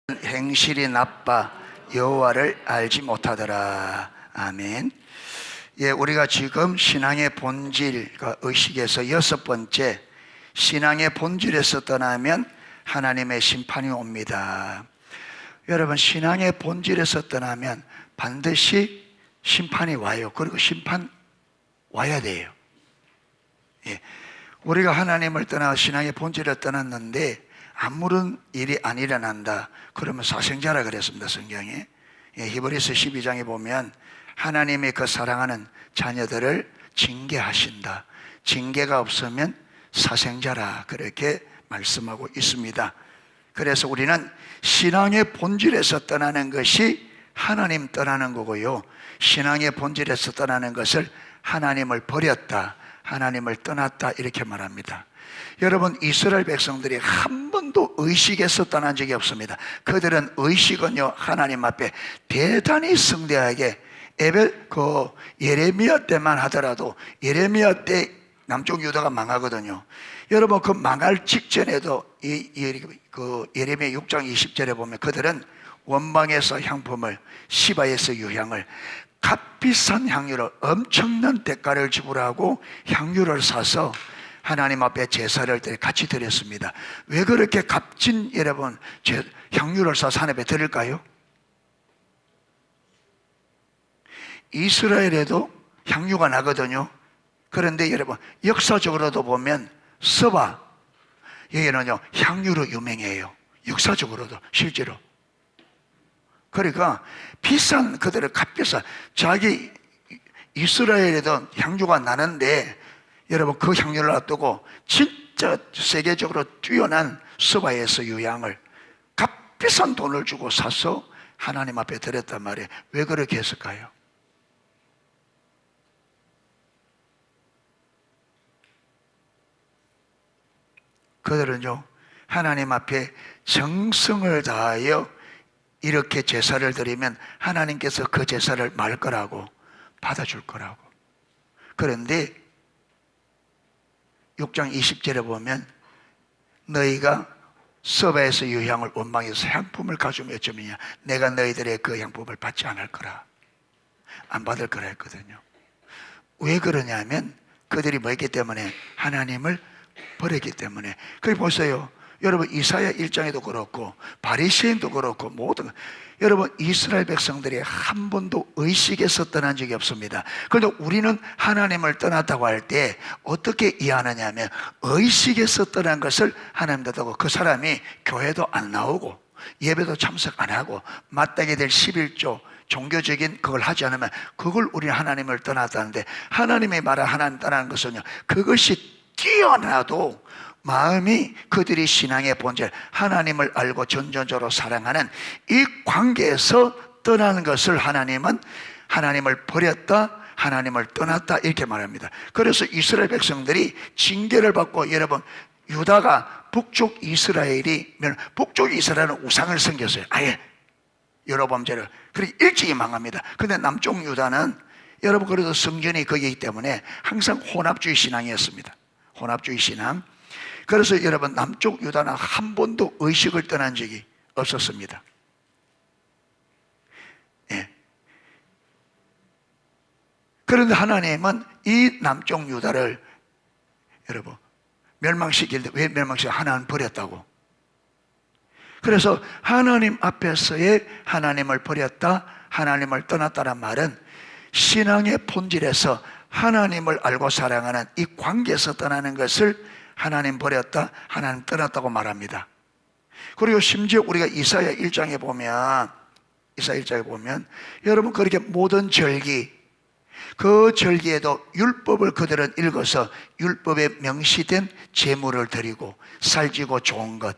행실이 나빠 여호와를 알지 못하더라. 아멘. 예, 우리가 지금 신앙의 본질과 의식에서 여섯 번째, 신앙의 본질에서 떠나면 하나님의 심판이 옵니다. 여러분, 신앙의 본질에서 떠나면 반드시 심판이 와요. 그리고 심판 와야 돼요. 예, 우리가 하나님을 떠나 신앙의 본질을 떠났는데 아무런 일이 안 일어난다 그러면 사생자라 그랬습니다, 성경에. 히브리서 12장에 보면 하나님이 그 사랑하는 자녀들을 징계하신다, 징계가 없으면 사생자라 그렇게 말씀하고 있습니다. 그래서 우리는 신앙의 본질에서 떠나는 것이 하나님 떠나는 거고요, 신앙의 본질에서 떠나는 것을 하나님을 버렸다, 하나님을 떠났다 이렇게 말합니다. 여러분, 이스라엘 백성들이 한 번도 의식에서 떠난 적이 없습니다. 그들은 의식은요, 하나님 앞에 대단히 성대하게 예레미야 때만 하더라도, 예레미야 때 남쪽 유다가 망하거든요. 여러분, 그 망할 직전에도 예레미야 6장 20절에 보면 그들은 원방에서 향품을, 시바에서 유향을, 값비싼 향유를, 엄청난 대가를 지불하고 향유를 사서 하나님 앞에 제사를 같이 드렸습니다. 왜 그렇게 값진 여러분 향유를 사서 하나님 앞에 드릴까요? 이스라엘에도 향유가 나거든요. 그런데 여러분, 역사적으로도 보면 서바 여기는요 향유로 유명해요. 역사적으로도 실제로. 그러니까 비싼, 그들의 값비싼, 자기 이스라엘에도 향유가 나는데 여러분, 그 향유를 놔두고 진짜 세계적으로 뛰어난 서바에서 유향을 값비싼 돈을 주고 사서 하나님 앞에 드렸단 말이에요. 왜 그렇게 했을까요? 그들은요, 하나님 앞에 정성을 다하여 이렇게 제사를 드리면 하나님께서 그 제사를 말 거라고, 받아줄 거라고. 그런데 6장 20절에 보면 너희가 서바에서 유향을 원방에서 향품을 가져오면 어쩌느냐, 내가 너희들의 그 향품을 받지 않을 거라, 안 받을 거라 했거든요. 왜 그러냐면 그들이 뭐였기 때문에? 하나님을 버렸기 때문에. 그리고 보세요, 여러분, 이사야 1장에도 그렇고 바리새인도 그렇고 모든, 여러분, 이스라엘 백성들이 한 번도 의식에서 떠난 적이 없습니다. 그런데 우리는 하나님을 떠났다고 할 때 어떻게 이해하느냐 하면, 의식에서 떠난 것을 하나님 떠나고 그 사람이 교회도 안 나오고 예배도 참석 안 하고 마땅히 될 11조 종교적인 그걸 하지 않으면 그걸 우리는 하나님을 떠났다는데, 하나님의 말을 하나님 떠나는 것은요, 그것이 뛰어나도 마음이 그들이 신앙의 본질, 하나님을 알고 전전적으로 사랑하는 이 관계에서 떠나는 것을 하나님은 하나님을 버렸다, 하나님을 떠났다 이렇게 말합니다. 그래서 이스라엘 백성들이 징계를 받고, 여러분, 유다가 북쪽 이스라엘은 우상을 섬겼어요. 아예 여러 범죄를. 그리고 일찍이 망합니다. 그런데 남쪽 유다는 여러분, 그래도 성전이 거기이기 때문에 항상 혼합주의 신앙이었습니다. 혼합주의 신앙. 그래서 여러분, 남쪽 유다는 한 번도 의식을 떠난 적이 없었습니다. 예. 그런데 하나님은 이 남쪽 유다를 여러분 멸망시킬 때, 왜 멸망시켜? 하나님 버렸다고. 그래서 하나님 앞에서의 하나님을 버렸다, 하나님을 떠났다는 말은 신앙의 본질에서 하나님을 알고 사랑하는 이 관계에서 떠나는 것을 하나님 버렸다, 하나님 떠났다고 말합니다. 그리고 심지어 우리가 이사야 1장에 보면 여러분, 그렇게 모든 절기, 그 절기에도 율법을 그들은 읽어서 율법에 명시된 제물을 드리고 살찌고 좋은 것,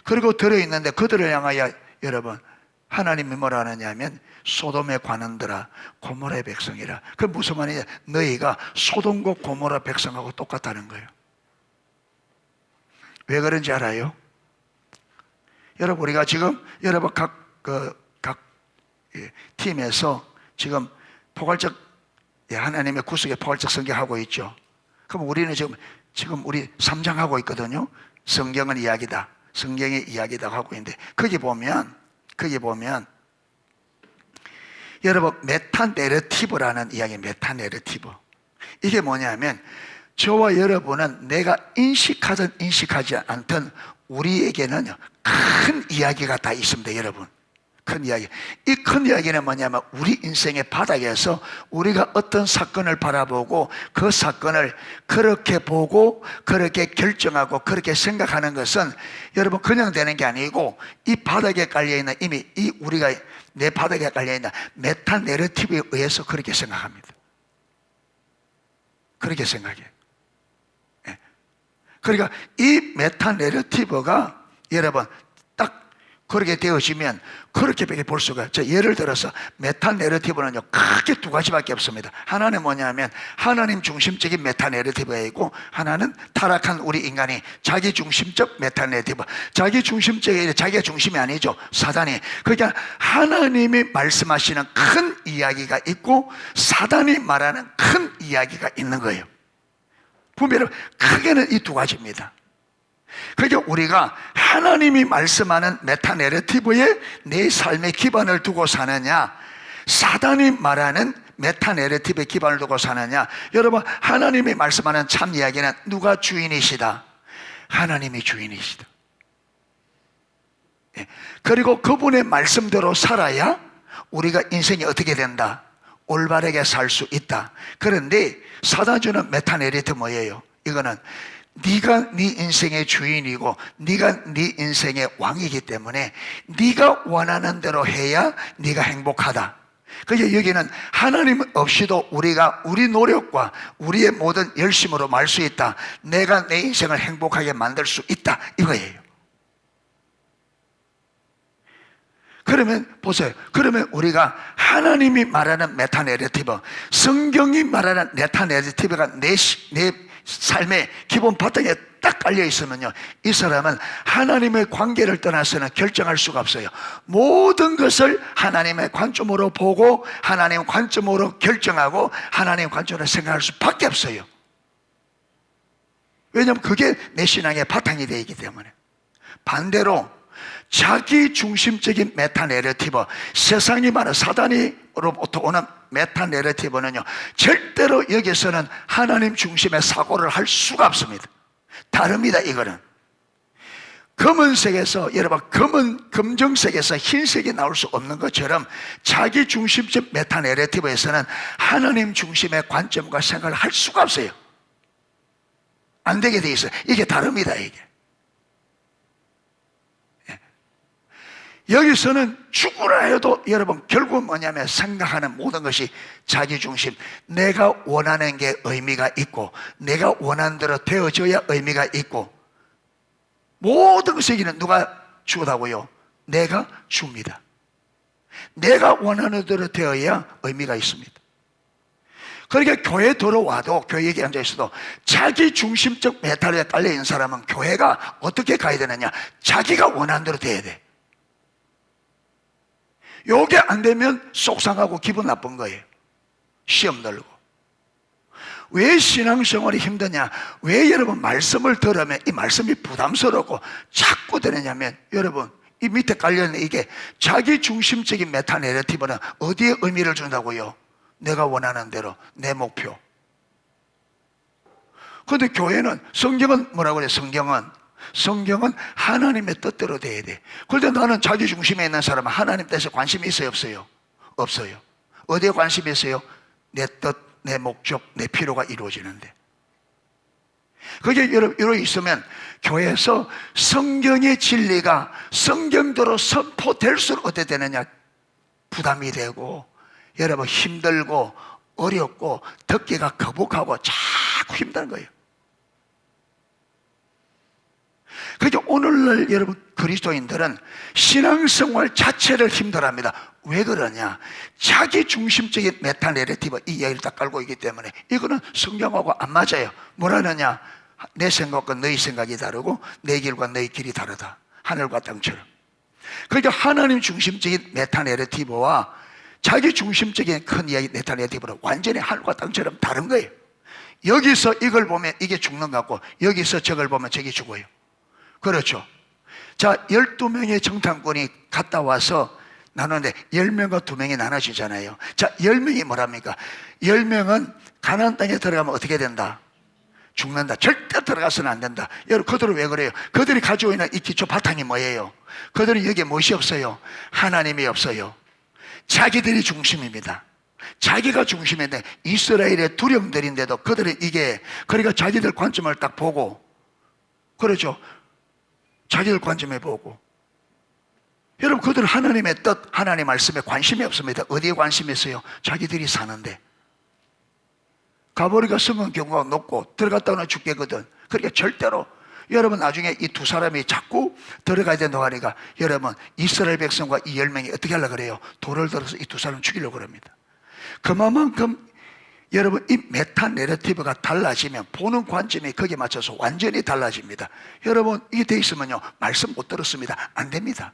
그리고 들어있는데 그들을 향하여 여러분 하나님이 뭐라 하느냐면 소돔의 관원들아 고모라의 백성이라. 그 무슨 말이냐, 너희가 소돔과 고모라 백성하고 똑같다는 거예요. 왜 그런지 알아요? 여러분, 우리가 지금 여러분 각 팀에서 지금 포괄적, 하나님의 구속의 포괄적 성경하고 있죠. 그럼 우리는 지금 우리 3장 하고 있거든요. 성경은 이야기다, 성경의 이야기라고 하고 있는데, 거기 보면 여러분 메타내러티브라는 이야기, 메타내러티브. 이게 뭐냐면 저와 여러분은 내가 인식하든 인식하지 않든 우리에게는 큰 이야기가 다 있습니다. 여러분, 큰 이야기. 이 큰 이야기는 뭐냐면 우리 인생의 바닥에서 우리가 어떤 사건을 바라보고 그 사건을 그렇게 보고 그렇게 결정하고 그렇게 생각하는 것은 여러분 그냥 되는 게 아니고 이 바닥에 깔려있는, 이미 이 우리가 내 바닥에 깔려있는 메타내러티브에 의해서 그렇게 생각합니다. 그렇게 생각해요. 예. 그러니까 이 메타내러티브가 여러분 딱 그렇게 되어지면 그렇게밖에 볼 수가. 예를 들어서 메타내러티브는요 크게 두 가지밖에 없습니다. 하나는 뭐냐면 하나님 중심적인 메타내러티브가 있고, 하나는 타락한 우리 인간이 자기 중심적 메타내러티브. 자기 중심적이 자기가 중심이 아니죠, 사단이. 그러니까 하나님이 말씀하시는 큰 이야기가 있고 사단이 말하는 큰 이야기가 있는 거예요. 분별은 크게는 이 두 가지입니다. 그러니까 우리가 하나님이 말씀하는 메타내러티브에 내 삶의 기반을 두고 사느냐, 사단이 말하는 메타내러티브에 기반을 두고 사느냐. 여러분, 하나님이 말씀하는 참 이야기는 누가 주인이시다? 하나님이 주인이시다. 그리고 그분의 말씀대로 살아야 우리가 인생이 어떻게 된다? 올바르게 살 수 있다. 그런데 사단 주는 메타내러티브 뭐예요? 이거는 네가 네 인생의 주인이고 네가 네 인생의 왕이기 때문에 네가 원하는 대로 해야 네가 행복하다. 그러니까 여기는 하나님 없이도 우리가 우리 노력과 우리의 모든 열심으로 말 수 있다. 내가 내 인생을 행복하게 만들 수 있다, 이거예요. 그러면 보세요. 그러면 우리가 하나님이 말하는 메타내러티브, 성경이 말하는 메타내러티브가 내 삶의 기본 바탕에 딱 깔려 있으면요, 이 사람은 하나님의 관계를 떠나서는 결정할 수가 없어요. 모든 것을 하나님의 관점으로 보고 하나님의 관점으로 결정하고 하나님의 관점으로 생각할 수밖에 없어요. 왜냐하면 그게 내 신앙의 바탕이 되어 있기 때문에. 반대로 자기 중심적인 메타내러티브, 세상이 말하는 사단으로부터 오는 메타내러티브는요 절대로 여기서는 하나님 중심의 사고를 할 수가 없습니다. 다릅니다. 이거는 검은색에서, 여러분 검정색에서 흰색이 나올 수 없는 것처럼 자기 중심적 메타내러티브에서는 하나님 중심의 관점과 생각을 할 수가 없어요. 안 되게 돼 있어요. 이게 다릅니다. 이게 여기서는 죽으라 해도 여러분 결국은 뭐냐면 생각하는 모든 것이 자기 중심. 내가 원하는 게 의미가 있고 내가 원하는 대로 되어져야 의미가 있고, 모든 것에게는 누가 주다고요? 내가 줍니다. 내가 원하는 대로 되어야 의미가 있습니다. 그러니까 교회 들어와도, 교회에 앉아 있어도 자기 중심적 메탈에 깔려있는 사람은 교회가 어떻게 가야 되느냐? 자기가 원하는 대로 돼야 돼. 요게 안 되면 속상하고 기분 나쁜 거예요. 시험 들고. 왜 신앙생활이 힘드냐? 왜 여러분 말씀을 들으면 이 말씀이 부담스럽고 자꾸 되느냐면, 여러분 이 밑에 깔려있는 이게 자기 중심적인 메타내러티브는 어디에 의미를 준다고요? 내가 원하는 대로, 내 목표. 그런데 교회는, 성경은 뭐라고 그래요? 성경은 하나님의 뜻대로 돼야 돼. 그런데 나는 자기 중심에 있는 사람은 하나님 뜻에 관심이 있어요? 없어요? 없어요. 어디에 관심이 있어요? 내 뜻, 내 목적, 내 필요가 이루어지는데. 그게 이러고 있으면 교회에서 성경의 진리가 성경대로 선포될수록 어떻게 되느냐? 부담이 되고, 여러분 힘들고 어렵고 듣기가 거북하고 자꾸 힘든 거예요. 그러니까 오늘날 여러분 그리스도인들은 신앙생활 자체를 힘들어합니다. 왜 그러냐? 자기 중심적인 메타내러티브, 이 이야기를 딱 깔고 있기 때문에. 이거는 성경하고 안 맞아요. 뭐라느냐? 내 생각과 너희 생각이 다르고 내 길과 너희 길이 다르다. 하늘과 땅처럼. 그러니까 하나님 중심적인 메타내러티브와 자기 중심적인 큰 이야기 메타내러티브는 완전히 하늘과 땅처럼 다른 거예요. 여기서 이걸 보면 이게 죽는 것 같고 여기서 저걸 보면 저게 죽어요. 그렇죠. 자, 12명의 정탐꾼이 갔다 와서 나누는데 10명과 2명이 나눠지잖아요. 자, 10명이 뭐랍니까? 10명은 가나안 땅에 들어가면 어떻게 된다? 죽는다. 절대 들어가서는 안 된다. 여러분, 그들은 왜 그래요? 그들이 가지고 있는 이 기초 바탕이 뭐예요? 그들은 여기에 무엇이 없어요? 하나님이 없어요. 자기들이 중심입니다. 자기가 중심인데 이스라엘의 두령들인데도 그들은 이게, 그러니까 자기들 관점을 딱 보고, 그렇죠? 자기들 관점에 보고. 여러분, 그들은 하나님의 뜻, 하나님의 말씀에 관심이 없습니다. 어디에 관심이 있어요? 자기들이 사는데. 가버리가 성은 경우가 높고 들어갔다가는 죽겠거든. 그러니까 절대로, 여러분, 나중에 이 두 사람이 자꾸 들어가야 된다고 하니까 여러분, 이스라엘 백성과 이 10명이 어떻게 하려고 그래요? 돌을 들어서 이 두 사람 죽이려고 합니다. 그만큼 여러분, 이 메타 내러티브가 달라지면 보는 관점이 거기에 맞춰서 완전히 달라집니다. 여러분, 이게 돼 있으면요, 말씀 못 들었습니다. 안 됩니다.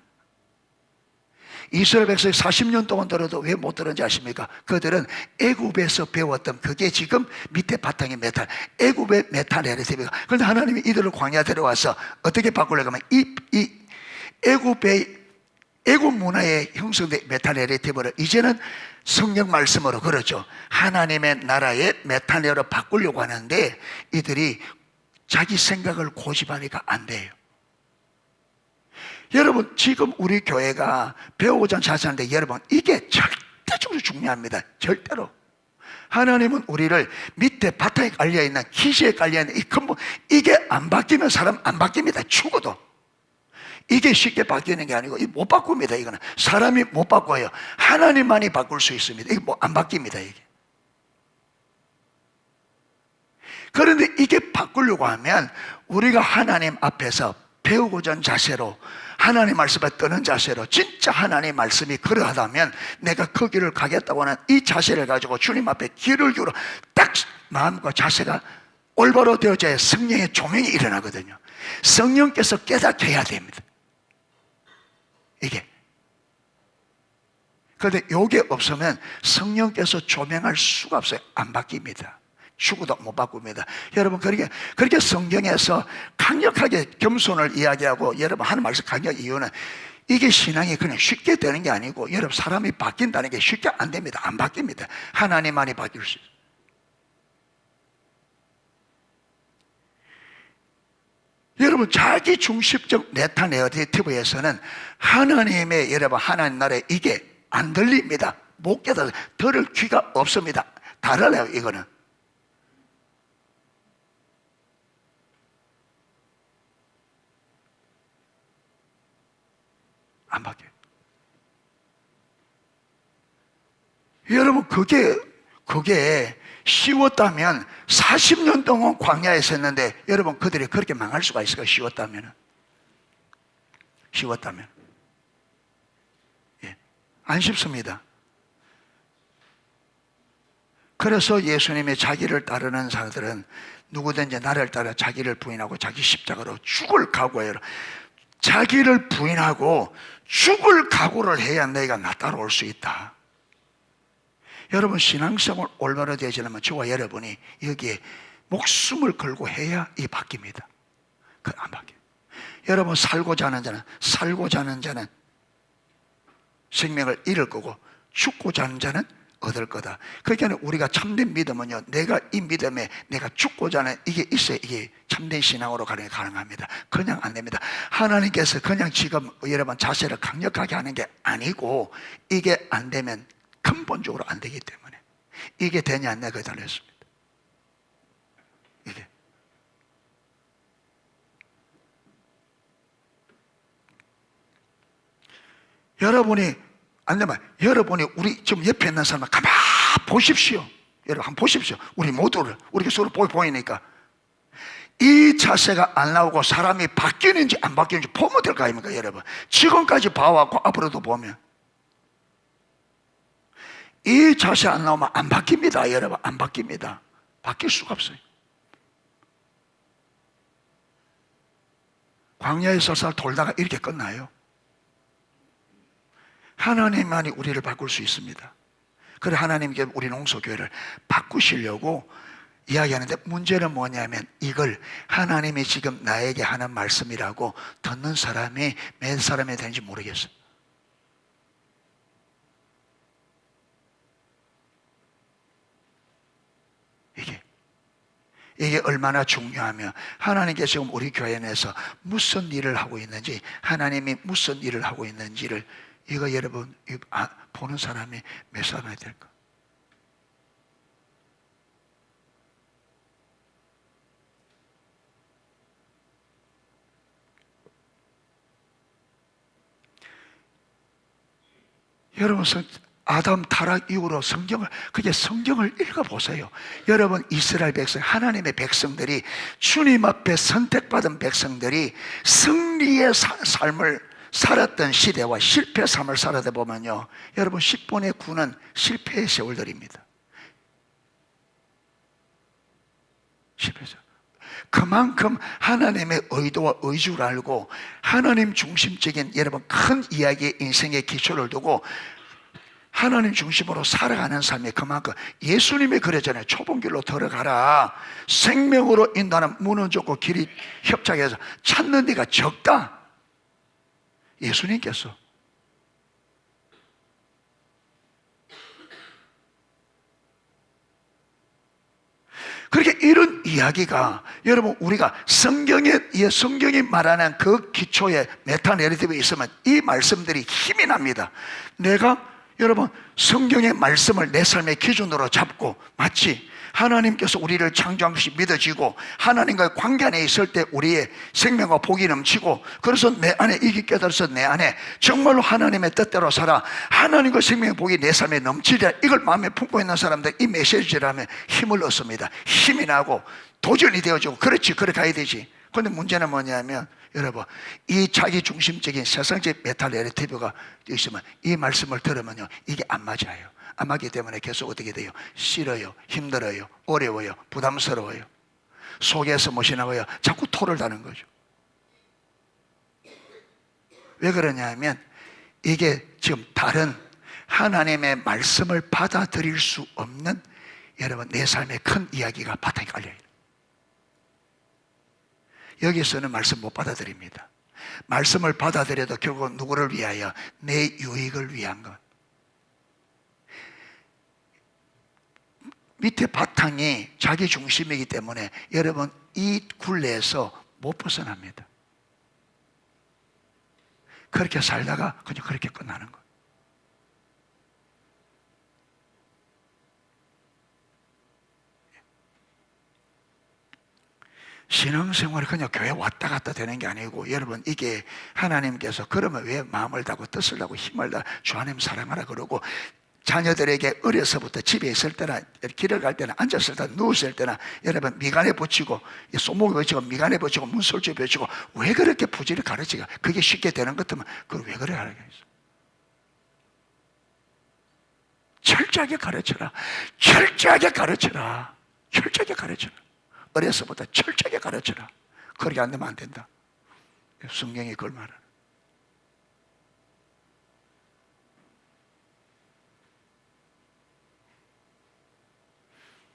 이스라엘 백성이 40년 동안 들어도 왜 못 들었는지 아십니까? 그들은 애굽에서 배웠던, 그게 지금 밑에 바탕의 메탈, 애굽의 메탈 내러티브가. 그런데 하나님이 이들을 광야 데려와서 어떻게 바꾸려고 하면 이 애굽 문화에 형성된 메탈 내러티브를 이제는 성경 말씀으로, 그렇죠, 하나님의 나라의 메탈내로 바꾸려고 하는데 이들이 자기 생각을 고집하니까 안 돼요. 여러분, 지금 우리 교회가 배우고자 하는 자세인데 여러분, 이게 절대적으로 중요합니다. 절대로. 하나님은 우리를 밑에 바탕에 깔려있는, 기지에 깔려있는 이 근본, 이게 안 바뀌면 사람 안 바뀝니다. 죽어도. 이게 쉽게 바뀌는 게 아니고 못 바꿉니다. 이거는 사람이 못 바꿔요. 하나님만이 바꿀 수 있습니다. 이게 뭐 안 바뀝니다. 이게. 그런데 이게 바꾸려고 하면 우리가 하나님 앞에서 배우고자 하는 자세로, 하나님 말씀에 뜨는 자세로, 진짜 하나님 말씀이 그러하다면 내가 그 길을 가겠다고 하는 이 자세를 가지고 주님 앞에 귀를 기울여 딱 마음과 자세가 올바로 되어져야 성령의 조명이 일어나거든요. 성령께서 깨닫게 해야 됩니다. 이게. 그런데 이게 없으면 성령께서 조명할 수가 없어요. 안 바뀝니다. 죽어도 못 바꿉니다. 여러분, 그렇게 성경에서 강력하게 겸손을 이야기하고 여러분 하는 말씀 강력 이유는 이게 신앙이 그냥 쉽게 되는 게 아니고 여러분, 사람이 바뀐다는 게 쉽게 안 됩니다. 안 바뀝니다. 하나님만이 바뀔 수 있어요. 여러분, 자기 중심적 메타 내러티브에서는 하나님의, 여러분, 하나님 나라에 이게 안 들립니다. 못 깨달아요. 들을 귀가 없습니다. 달라요, 이거는. 안 바뀌어요. 여러분, 그게 쉬웠다면 40년 동안 광야에 있었는데 여러분, 그들이 그렇게 망할 수가 있을까요? 쉬웠다면. 예, 안 쉽습니다. 그래서 예수님의 자기를 따르는 사람들은 누구든지 나를 따라 자기를 부인하고 자기 십자가로 죽을 각오해요. 자기를 부인하고 죽을 각오를 해야 내가 나 따라올 수 있다. 여러분, 신앙생활 올바로 되시려면 저와 여러분이 여기에 목숨을 걸고 해야 이 바뀝니다. 그 안 바뀌어요. 여러분, 살고자 하는 자는 생명을 잃을 거고 죽고자 하는 자는 얻을 거다. 그러니까 우리가 참된 믿음은요, 내가 이 믿음에 내가 죽고자 하는 이게 있어야 이게 참된 신앙으로 가는 게 가능합니다. 그냥 안 됩니다. 하나님께서 그냥 지금 여러분 자세를 강력하게 하는 게 아니고 이게 안 되면 근본적으로 안 되기 때문에 이게 되냐 안 되냐 그에 달렸습니다. 이게. 여러분이 안 되면 여러분이 우리 지금 옆에 있는 사람을 가만 보십시오. 여러분 한번 보십시오. 우리 모두를 우리 서로 보이니까 이 자세가 안 나오고 사람이 바뀌는지 안 바뀌는지 보면 될 거 아닙니까? 여러분 지금까지 봐왔고 앞으로도 보면 이 자세 안 나오면 안 바뀝니다. 여러분 안 바뀝니다. 바뀔 수가 없어요. 광야에 설사 돌다가 이렇게 끝나요. 하나님만이 우리를 바꿀 수 있습니다. 그래 하나님께 우리 농소교회를 바꾸시려고 이야기하는데, 문제는 뭐냐면 이걸 하나님이 지금 나에게 하는 말씀이라고 듣는 사람이 몇 사람이 되는지 모르겠어요. 이게 얼마나 중요하며, 하나님께 지금 우리 교회 내에서 무슨 일을 하고 있는지, 하나님이 무슨 일을 하고 있는지를 이거 여러분 보는 사람이 몇 사람이 될까? 여러분, 아담 타락 이후로 성경을 읽어보세요. 여러분, 이스라엘 백성, 하나님의 백성들이, 주님 앞에 선택받은 백성들이 승리의 삶을 살았던 시대와 실패의 삶을 살아다 보면요, 여러분, 10분의 9는 실패의 세월들입니다. 실패죠. 그만큼 하나님의 의도와 의주를 알고 하나님 중심적인, 여러분, 큰 이야기의 인생의 기초를 두고 하나님 중심으로 살아가는 삶이, 그만큼 예수님이 그러잖아요. 좁은 길로 들어가라. 생명으로 인도하는 문은 좁고 길이 협착해서 찾는 데가 적다. 예수님께서. 그렇게 이런 이야기가, 여러분, 우리가 성경이 말하는 그 기초에 메타내러티브에 있으면 이 말씀들이 힘이 납니다. 내가, 여러분, 성경의 말씀을 내 삶의 기준으로 잡고, 마치 하나님께서 우리를 창조한 것이 믿어지고 하나님과의 관계 안에 있을 때 우리의 생명과 복이 넘치고, 그래서 내 안에 이게 깨달아서 내 안에 정말로 하나님의 뜻대로 살아, 하나님과 생명의 복이 내 삶에 넘치리라, 이걸 마음에 품고 있는 사람들, 이 메시지라면 힘을 얻습니다. 힘이 나고 도전이 되어지고, 그렇지, 그렇게 가야 되지. 그런데 문제는 뭐냐면, 여러분, 이 자기 중심적인 세상적 메타내러티브가 있으면, 이 말씀을 들으면요, 이게 안 맞아요. 안 맞기 때문에 계속 어떻게 돼요? 싫어요, 힘들어요, 어려워요, 부담스러워요. 속에서 무엇이나고요? 자꾸 토를 다는 거죠. 왜 그러냐면, 이게 지금 다른 하나님의 말씀을 받아들일 수 없는, 여러분, 내 삶의 큰 이야기가 바탕에 깔려요. 여기서는 말씀 못 받아들입니다. 말씀을 받아들여도 결국 누구를 위하여? 내 유익을 위한 것. 밑에 바탕이 자기 중심이기 때문에 여러분, 이 굴레에서 못 벗어납니다. 그렇게 살다가 그냥 그렇게 끝나는 거예요. 신앙생활이 그냥 교회 왔다 갔다 되는 게 아니고, 여러분, 이게 하나님께서 그러면 왜 마음을 다고 뜻을 다고 힘을 다 주 하나님 사랑하라 그러고, 자녀들에게 어려서부터 집에 있을 때나 길을 갈 때나 앉았을 때나 누웠을 때나, 여러분, 미간에 붙이고 손목에 붙이고 미간에 붙이고 문설주에 붙이고, 왜 그렇게 부지를 가르치가? 그게 쉽게 되는 것 같으면 그걸 왜 그래 하겠어? 철저하게 가르쳐라. 철저하게 가르쳐라. 철저하게 가르쳐라. 어려서부터 철저하게 가르쳐라. 그렇게 안 되면 안 된다. 성경이 그걸 말하는.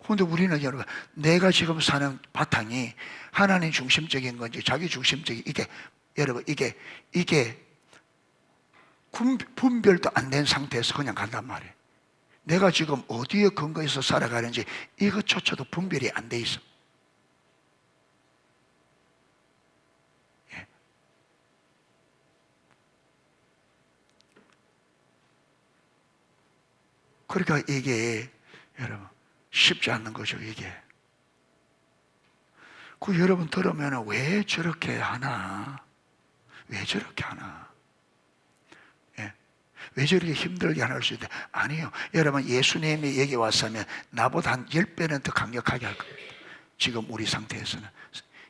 그런데 우리는, 여러분, 내가 지금 사는 바탕이 하나님 중심적인 건지 자기 중심적인, 이게, 여러분, 이게 분별도 안 된 상태에서 그냥 간단 말이에요. 내가 지금 어디에 근거해서 살아가는지 이것조차도 분별이 안 돼 있어. 그러니까 이게, 여러분, 쉽지 않는 거죠, 이게. 그 여러분 들으면 왜 저렇게 하나? 왜 저렇게 하나? 예. 왜 저렇게 힘들게 하나 할 수 있는데? 아니에요. 여러분, 예수님이 여기 왔으면 나보다 한 10배는 더 강력하게 할 겁니다. 지금 우리 상태에서는.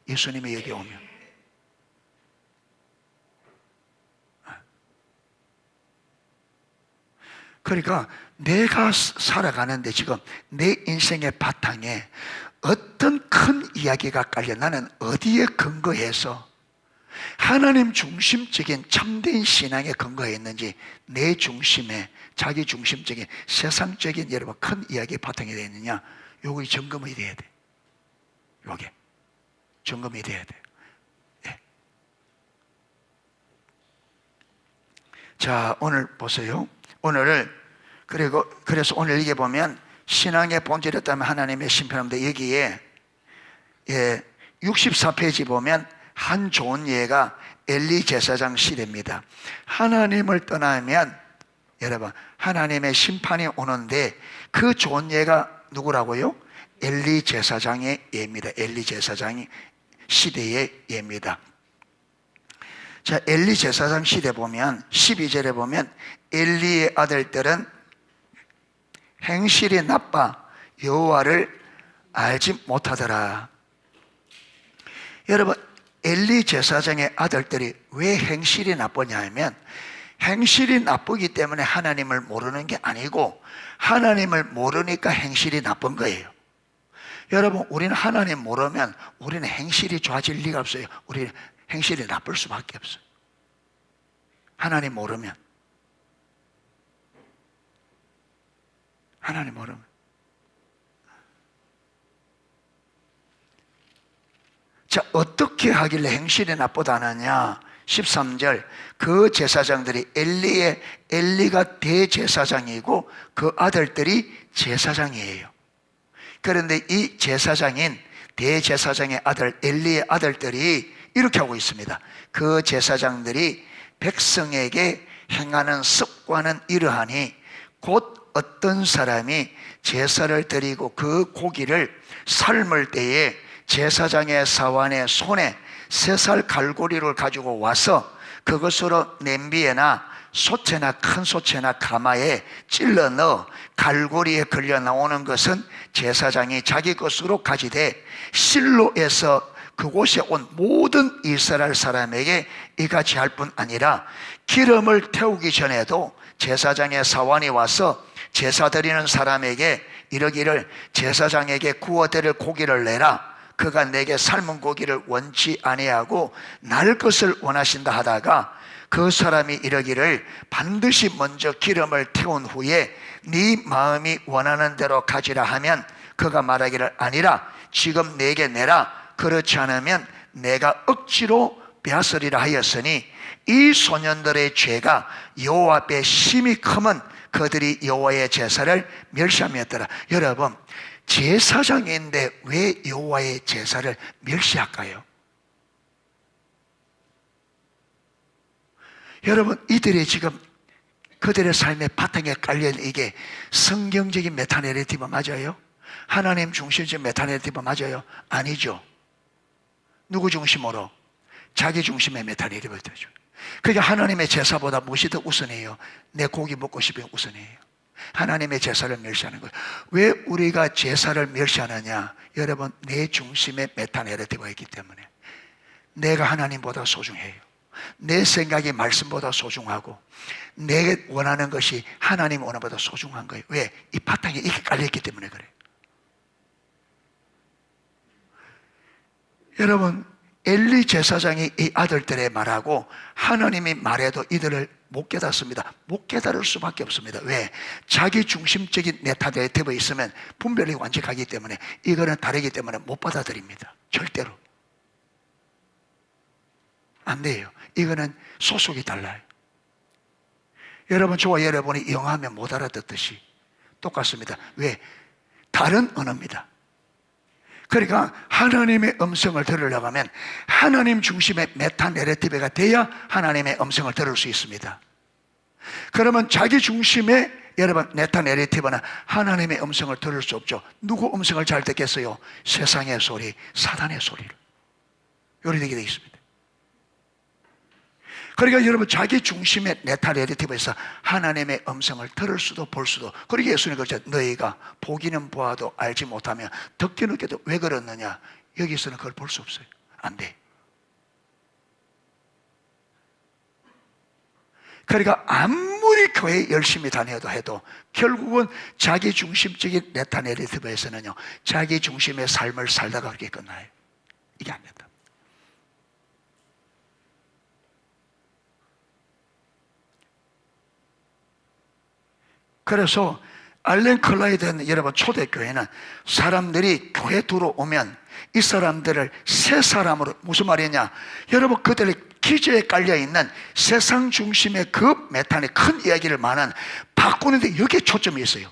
예수님이 여기 오면. 그러니까 내가 살아가는데 지금 내 인생의 바탕에 어떤 큰 이야기가 깔려, 나는 어디에 근거해서 하나님 중심적인 참된 신앙에 근거해 있는지, 내 중심에 자기 중심적인 세상적인, 여러분, 큰 이야기의 바탕이 되어 있느냐, 요거 점검이 돼야 돼. 요게 점검이 돼야 돼요. 예. 자, 오늘 보세요. 그래서 오늘 이게 보면 신앙의 본질이었다면 하나님의 심판인데, 여기에 64페이지 보면 한 좋은 예가 엘리 제사장 시대입니다. 하나님을 떠나면 여러분 하나님의 심판이 오는데, 그 좋은 예가 누구라고요? 엘리 제사장의 예입니다. 엘리 제사장이 시대의 예입니다. 자, 엘리 제사장 시대 보면 12절에 보면 엘리의 아들들은 행실이 나빠 여호와를 알지 못하더라. 여러분, 엘리 제사장의 아들들이 왜 행실이 나쁘냐 하면, 행실이 나쁘기 때문에 하나님을 모르는 게 아니고 하나님을 모르니까 행실이 나쁜 거예요. 여러분, 우리는 하나님 모르면 우리는 행실이 좋아질 리가 없어요. 우리는 행실이 나쁠 수밖에 없어요. 하나님 모르면. 하나님 모르면. 자, 어떻게 하길래 행실이 나쁘다느냐? 13절, 그 제사장들이 엘리가 대제사장이고 그 아들들이 제사장이에요. 그런데 이 제사장인 대제사장의 아들 엘리의 아들들이 이렇게 하고 있습니다. 그 제사장들이 백성에게 행하는 습관은 이러하니, 곧 어떤 사람이 제사를 드리고 그 고기를 삶을 때에 제사장의 사환의 손에 쇠살 갈고리를 가지고 와서 그것으로 냄비에나 소채나 큰 소채나 가마에 찔러 넣어 갈고리에 걸려 나오는 것은 제사장이 자기 것으로 가지되, 실로에서 그곳에 온 모든 이스라엘 사람에게 이같이 할 뿐 아니라 기름을 태우기 전에도 제사장의 사환이 와서 제사 드리는 사람에게 이르기를, 제사장에게 구워드릴 고기를 내라. 그가 내게 삶은 고기를 원치 아니하고 날 것을 원하신다 하다가, 그 사람이 이르기를, 반드시 먼저 기름을 태운 후에 네 마음이 원하는 대로 가지라 하면, 그가 말하기를 아니라 지금 내게 내라. 그렇지 않으면 내가 억지로 빼앗으리라 하였으니, 이 소년들의 죄가 여호와 앞에 심히 크면 그들이 여호와의 제사를 멸시함이었더라. 여러분, 제사장인데 왜 여호와의 제사를 멸시할까요? 여러분, 이들이 지금 그들의 삶의 바탕에 깔려있는 이게 성경적인 메타내레티브 맞아요? 하나님 중심적인 메타내레티브 맞아요? 아니죠. 누구 중심으로? 자기 중심의 메타내레티브가 되죠. 그러니까 하나님의 제사보다 무엇이 더 우선이에요? 내 고기 먹고 싶으면 우선이에요. 하나님의 제사를 멸시하는 거예요. 왜 우리가 제사를 멸시하느냐? 여러분, 내 중심의 메타내레티브가 있기 때문에. 내가 하나님보다 소중해요. 내 생각이 말씀보다 소중하고 내게 원하는 것이 하나님 원하는 것보다 소중한 거예요. 왜? 이 바탕에 이렇게 깔려있기 때문에 그래요. 여러분, 엘리 제사장이 이 아들들의 말하고 하나님이 말해도 이들을 못 깨닫습니다. 못 깨달을 수밖에 없습니다. 왜? 자기 중심적인 메타내레티브에 있으면 분별이 완전하기 때문에, 이거는 다르기 때문에 못 받아들입니다. 절대로 안 돼요. 이거는 소속이 달라요. 여러분, 저와 여러분이 영어하면 못 알아듣듯이 똑같습니다. 왜? 다른 언어입니다. 그러니까 하나님의 음성을 들으려고 하면 하나님 중심의 메타내레티브가 돼야 하나님의 음성을 들을 수 있습니다. 그러면 자기 중심의 여러분 메타내레티브는 하나님의 음성을 들을 수 없죠. 누구 음성을 잘 듣겠어요? 세상의 소리, 사단의 소리를. 요리 되게 되어 있습니다. 그러니까 여러분, 자기 중심의 메타내레티브에서 하나님의 음성을 들을 수도 볼 수도. 그러니까 예수님 그랬죠. 너희가 보기는 보아도 알지 못하면 듣기 느껴도 왜 그러느냐? 여기서는 그걸 볼 수 없어요. 안 돼. 그러니까 아무리 교회 열심히 다녀도 해도 결국은 자기 중심적인 메타내레티브에서는요, 자기 중심의 삶을 살다가 그렇게 끝나요. 이게 안 된다. 그래서 알렌 클라이드 여러분 초대교회는 사람들이 교회 들어오면 이 사람들을 새 사람으로, 무슨 말이냐, 여러분 그들의 기저에 깔려있는 세상 중심의 그 메탄의 큰 이야기를 많은 바꾸는데 여기에 초점이 있어요.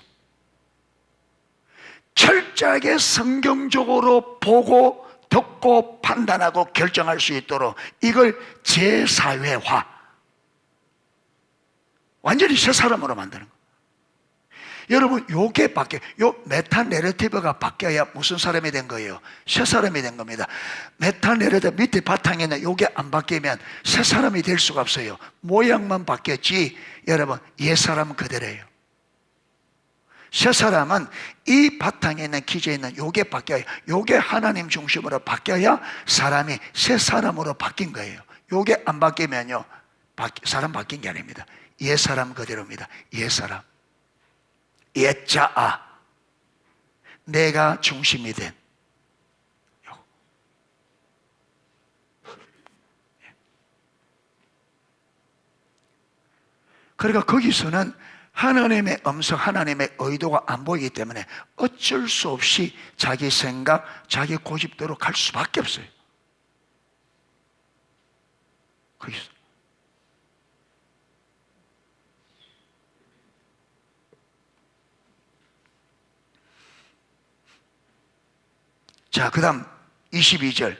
철저하게 성경적으로 보고 듣고 판단하고 결정할 수 있도록 이걸 제사회화, 완전히 새 사람으로 만드는 거예요. 여러분 요게 바뀌어, 요 메타 내러티브가 바뀌어야 무슨 사람이 된 거예요? 새 사람이 된 겁니다. 메타 내러티브 밑에 바탕에는 요게 안 바뀌면 새 사람이 될 수가 없어요. 모양만 바뀌었지 여러분 옛 사람은 그대로예요. 새 사람은 이 바탕에 있는 기저에 있는 요게 바뀌어야, 요게 하나님 중심으로 바뀌어야 사람이 새 사람으로 바뀐 거예요. 요게 안 바뀌면요 사람 바뀐 게 아닙니다. 옛 사람 그대로입니다. 옛 사람, 옛자아, 내가 중심이 된. 그러니까 거기서는 하나님의 음성, 하나님의 의도가 안 보이기 때문에 어쩔 수 없이 자기 생각, 자기 고집대로 갈 수밖에 없어요. 거기서. 자, 그 다음 22절.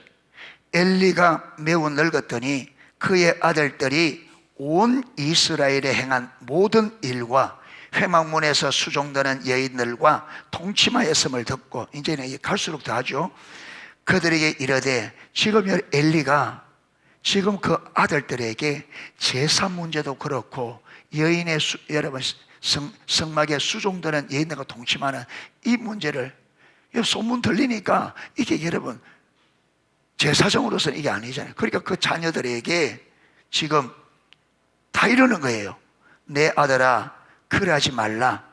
엘리가 매우 늙었더니 그의 아들들이 온 이스라엘에 행한 모든 일과 회막문에서 수종드는 여인들과 동침하였음을 듣고, 이제는 갈수록 더 하죠. 그들에게 이르되, 지금 엘리가 지금 그 아들들에게 제사 문제도 그렇고 여인의 여러분 성막에 수종드는 여인들과 동침하는 이 문제를, 소문 들리니까 이게 여러분 제사정으로서는 이게 아니잖아요. 그러니까 그 자녀들에게 지금 다 이러는 거예요. 내 아들아, 그러하지 말라.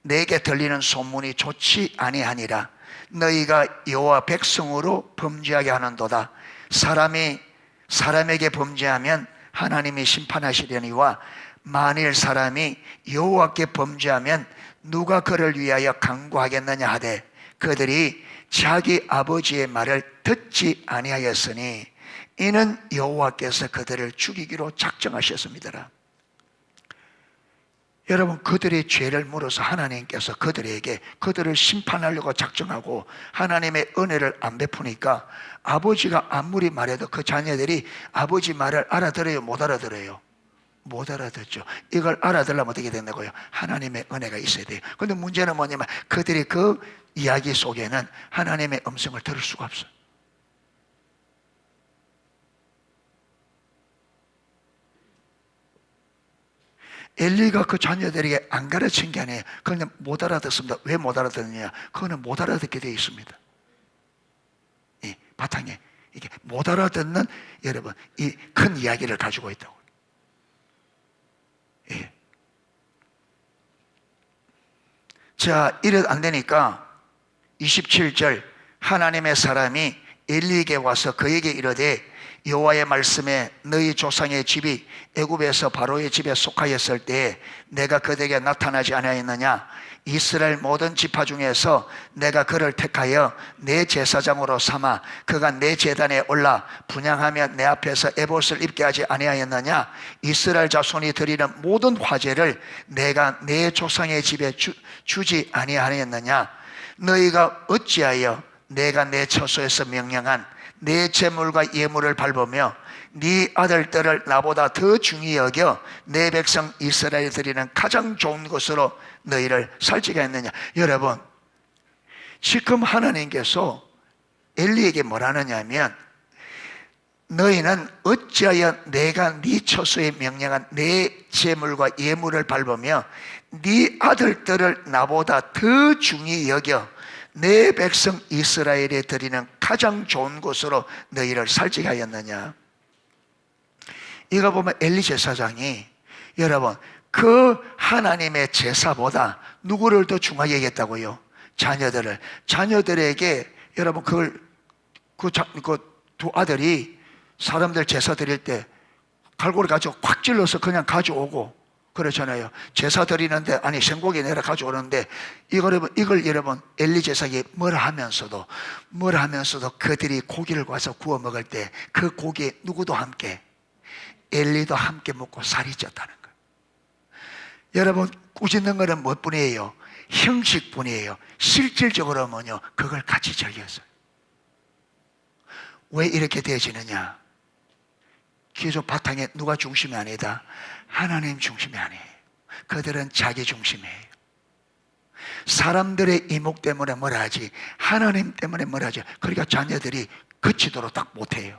내게 들리는 소문이 좋지 아니하니라. 너희가 여호와 백성으로 범죄하게 하는도다. 사람이 사람에게 범죄하면 하나님이 심판하시려니와 만일 사람이 여호와께 범죄하면 누가 그를 위하여 강구하겠느냐 하되, 그들이 자기 아버지의 말을 듣지 아니하였으니 이는 여호와께서 그들을 죽이기로 작정하셨습니다. 여러분, 그들의 죄를 물어서 하나님께서 그들을 심판하려고 작정하고 하나님의 은혜를 안 베푸니까 아버지가 아무리 말해도 그 자녀들이 아버지 말을 알아들어요, 못 알아들어요? 못 알아듣죠. 이걸 알아들으려면 어떻게 된다고요? 하나님의 은혜가 있어야 돼요. 그런데 문제는 뭐냐면 그들이 그 이야기 속에는 하나님의 음성을 들을 수가 없어요. 엘리가 그 자녀들에게 안 가르친 게 아니에요. 그냥 못 알아듣습니다. 왜 못 알아듣느냐? 그거는 못 알아듣게 되어 있습니다. 이 바탕에 이게 못 알아듣는, 여러분, 이 큰 이야기를 가지고 있다고. 예. 자, 이래 안 되니까 27절, 하나님의 사람이 엘리에게 와서 그에게 이르되, 여호와의 말씀에 너희 조상의 집이 애굽에서 바로의 집에 속하였을 때에 내가 그들에게 나타나지 아니하였느냐? 이스라엘 모든 지파 중에서 내가 그를 택하여 내 제사장으로 삼아 그가 내 제단에 올라 분향하며 내 앞에서 에봇을 입게 하지 아니하였느냐? 이스라엘 자손이 드리는 모든 화제를 내가 내 조상의 집에 주지 아니하였느냐? 너희가 어찌하여 내가 내 처소에서 명령한 내 재물과 예물을 밟으며 네 아들들을 나보다 더 중히 여겨 내 백성 이스라엘이 드리는 가장 좋은 것으로 너희를 살찌게 했느냐? 여러분, 지금 하나님께서 엘리에게 뭐라느냐 하면, 너희는 어찌하여 내가 네 처소에 명령한 내 재물과 예물을 밟으며 네 아들들을 나보다 더 중히 여겨 내 백성 이스라엘에 드리는 가장 좋은 것으로 너희를 살찌게 하였느냐? 이거 보면 엘리 제사장이, 여러분, 그 하나님의 제사보다 누구를 더 중하게 여겼다고요? 자녀들에게, 여러분, 그 두 아들이 사람들 제사 드릴 때 갈고리 가지고 콱 찔러서 그냥 가져오고 그렇잖아요. 제사 드리는데, 아니, 생고기 내려 가져오는데, 이걸 여러분, 엘리 제사에 뭘 하면서도 그들이 고기를 구워서 구워 먹을 때, 그 고기에 누구도 함께, 엘리도 함께 먹고 살이 쪘다는 거예요. 여러분, 꾸짖는 거는 뭐 뿐이에요? 형식뿐이에요. 실질적으로 뭐냐? 그걸 같이 즐겼어요. 왜 이렇게 되어지느냐? 기존 바탕에 누가 중심이 아니다? 하나님 중심이 아니에요. 그들은 자기 중심이에요. 사람들의 이목 때문에 뭘 하지? 하나님 때문에 뭘 하죠? 그러니까 자녀들이 그치도록 딱 못해요.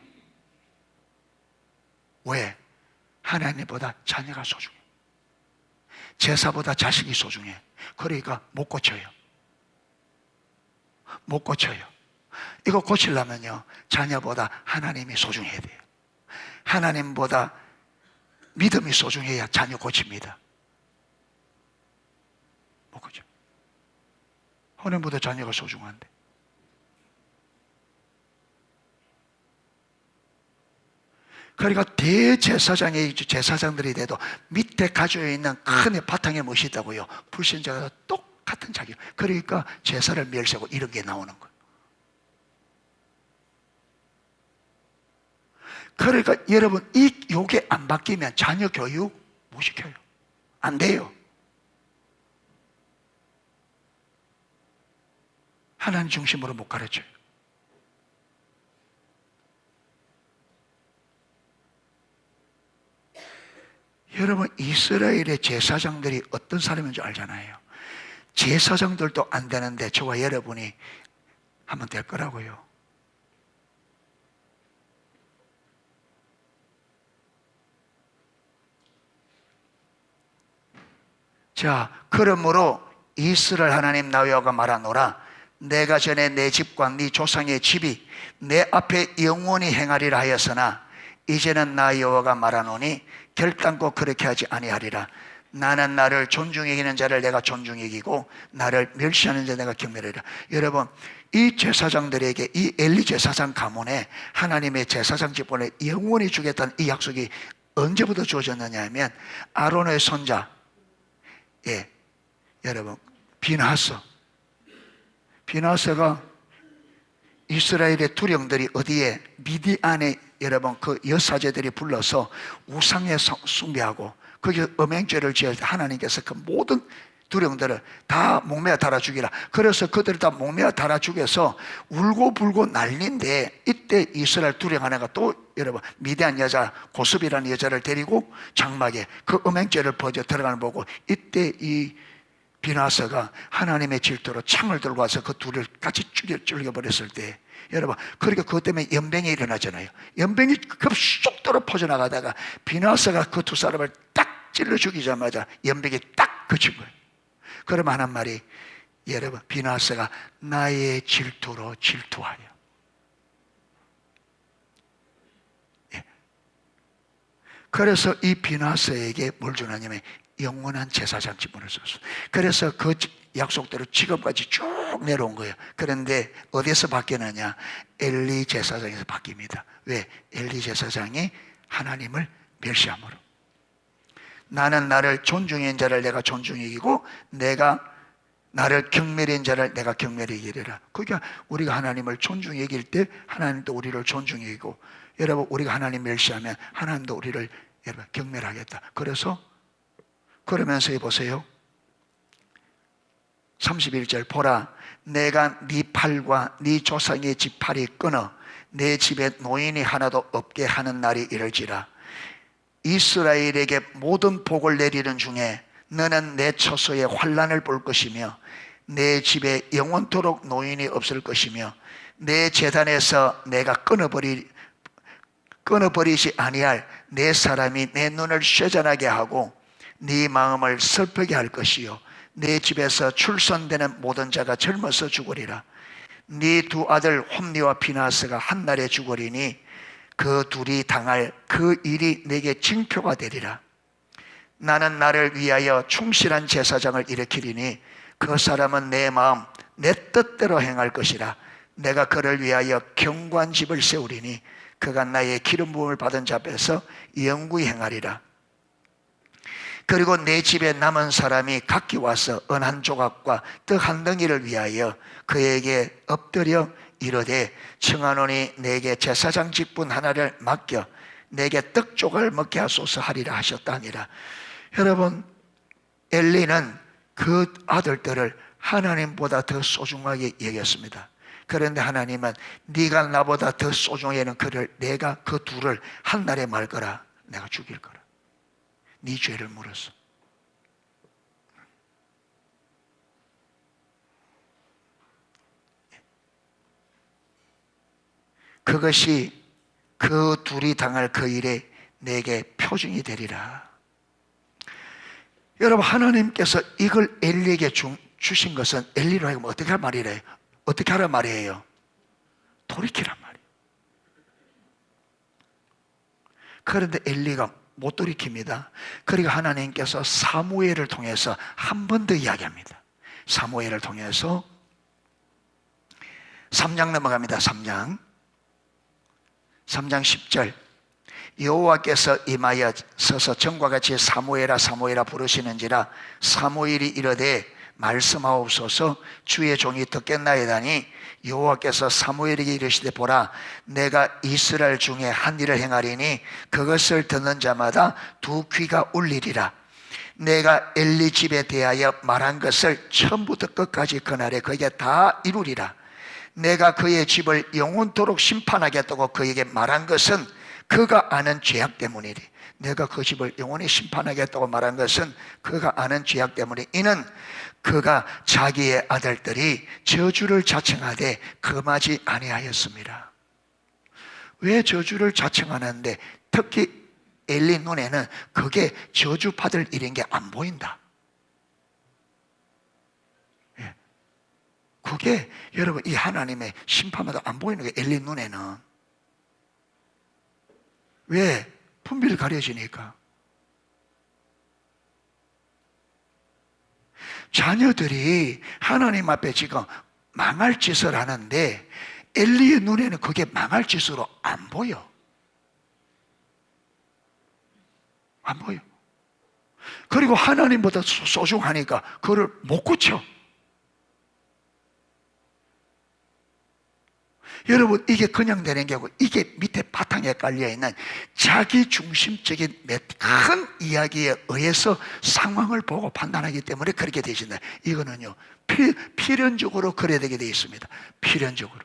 왜? 하나님보다 자녀가 소중해. 제사보다 자식이 소중해. 그러니까 못 고쳐요. 못 고쳐요. 이거 고치려면요, 자녀보다 하나님이 소중해야 돼요. 하나님보다 믿음이 소중해야 자녀 고칩니다. 못 고쳐. 하나님보다 자녀가 소중한데. 그러니까 대제사장의 제사장들이 돼도 밑에 가지고 있는 큰 바탕에 무엇이 있다고요? 불신자가 똑같은 자기. 그러니까 제사를 멸시하고 이런 게 나오는 거예요. 그러니까 여러분, 요게 안 바뀌면 자녀 교육 못 시켜요. 안 돼요. 하나님 중심으로 못 가르쳐요. 여러분, 이스라엘의 제사장들이 어떤 사람인지 알잖아요. 제사장들도 안 되는데 저와 여러분이 하면 될 거라고요. 자, 그러므로 이스라엘 하나님 나 여호와가 말하노라. 내가 전에 내 집과 네 조상의 집이 내 앞에 영원히 행하리라 하였으나 이제는 나 여호와가 말하노니 결단코 그렇게 하지 아니하리라. 나는 나를 존중히 여기는 자를 내가 존중히 여기고 나를 멸시하는 자 내가 경멸하리라. 여러분, 이 제사장들에게, 이 엘리 제사장 가문에 하나님의 제사장 직분을 영원히 주겠다는 이 약속이 언제부터 주어졌느냐 하면 아론의 손자, 예, 여러분, 비나스가 이스라엘의 두령들이 어디에? 미디안에 여러분 그 여사제들이 불러서 우상에 숭배하고 거기에 음행죄를 지을 때 하나님께서 그 모든 두령들을 다 목매어 달아 죽이라. 그래서 그들을 다 목매어 달아 죽여서 울고 불고 난리인데, 이때 이스라엘 두령 하나가 또 여러분 미디안 여자 고습이라는 여자를 데리고 장막에 그 음행죄를 벌여 들어가는 보고, 이때 이 비나스가 하나님의 질투로 창을 들고 와서 그 둘을 같이 죽여버렸을 때, 여러분, 그러니까 그것 때문에 연병이 일어나잖아요. 연병이 급속도로 퍼져나가다가 비나스가 그 두 사람을 딱 찔러 죽이자마자 연병이 딱 그친 거예요. 그러면 하는 말이, 여러분, 비나스가 나의 질투로 질투하여. 예. 그래서 이 비나스에게 뭘 주냐면 영원한 제사장 직분을 줬어. 그래서 그 약속대로 지금까지 쭉 내려온 거예요. 그런데 어디서 바뀌느냐? 엘리 제사장에서 바뀝니다. 왜? 엘리 제사장이 하나님을 멸시함으로. 나는 나를 존중한 자를 내가 존중히 여기고 내가 나를 경멸한 자를 내가 경멸히 여기리라. 그러니까 우리가 하나님을 존중히 여길 때 하나님도 우리를 존중히 여기고, 여러분, 우리가 하나님 멸시하면 하나님도 우리를 여러분 경멸하겠다. 그래서 그러면서 해보세요. 31절 보라, 내가 네 팔과 네 조상의 지팔이 끊어 내 집에 노인이 하나도 없게 하는 날이 이럴지라. 이스라엘에게 모든 복을 내리는 중에 너는 내 처소에 환난을 볼 것이며 내 집에 영원토록 노인이 없을 것이며 내 제단에서 내가 끊어버리지 아니할 내 사람이 내 눈을 쇠잔하게 하고 네 마음을 슬프게 할 것이요 내 집에서 출손되는 모든 자가 젊어서 죽으리라. 네 두 아들 홈리와 비나스가 한날에 죽으리니 그 둘이 당할 그 일이 내게 징표가 되리라. 나는 나를 위하여 충실한 제사장을 일으키리니 그 사람은 내 마음 내 뜻대로 행할 것이라. 내가 그를 위하여 견고한 집을 세우리니 그가 나의 기름 부음을 받은 자 앞에서 영구히 행하리라. 그리고 내 집에 남은 사람이 각기 와서 은 한 조각과 떡 한 덩이를 위하여 그에게 엎드려 이르되 청하노니 내게 제사장 직분 하나를 맡겨 내게 떡 조각을 먹게 하소서 하리라 하셨다니라. 여러분, 엘리는 그 아들들을 하나님보다 더 소중하게 여겼습니다. 그런데 하나님은 네가 나보다 더 소중히 여기는 그를 내가 그 둘을 한날에 말거라 내가 죽일 거라. 네 죄를 물었어. 그것이 그 둘이 당할 그 일에 내게 표징이 되리라. 여러분, 하나님께서 이걸 엘리에게 주신 것은 엘리로 하여금 어떻게 하란 말이래요? 어떻게 하란 말이에요? 돌이키란 말이에요. 그런데 엘리가 못 돌이킵니다. 그리고 하나님께서 사무엘을 통해서 한 번 더 이야기합니다. 사무엘을 통해서 3장 넘어갑니다. 3장 10절 여호와께서 임하여 서서 전과 같이 사무엘아 사무엘아 부르시는지라 사무엘이 이르되 말씀하옵소서 주의 종이 듣겠나이다니 여호와께서 사무엘에게 이르시되 보라 내가 이스라엘 중에 한 일을 행하리니 그것을 듣는 자마다 두 귀가 울리리라. 내가 엘리 집에 대하여 말한 것을 처음부터 끝까지 그날에 그에게 다 이루리라. 내가 그의 집을 영원토록 심판하겠다고 그에게 말한 것은 그가 아는 죄악 때문이리. 내가 그 집을 영원히 심판하겠다고 말한 것은 그가 아는 죄악 때문에 이는 그가 자기의 아들들이 저주를 자청하되 금하지 아니하였습니다. 왜 저주를 자청하는데 특히 엘리 눈에는 그게 저주 받을 일인 게 안 보인다. 그게 여러분 이 하나님의 심판마다 안 보이는 게 엘리 눈에는. 왜? 분별 가려지니까. 자녀들이 하나님 앞에 지금 망할 짓을 하는데 엘리의 눈에는 그게 망할 짓으로 안 보여. 안 보여. 그리고 하나님보다 소중하니까 그걸 못 고쳐. 여러분, 이게 그냥 되는 게 아니고 이게 밑에 바탕에 깔려있는 자기 중심적인 큰 이야기에 의해서 상황을 보고 판단하기 때문에 그렇게 되신다. 이거는요 필연적으로 그래야 되게 되어 있습니다. 필연적으로.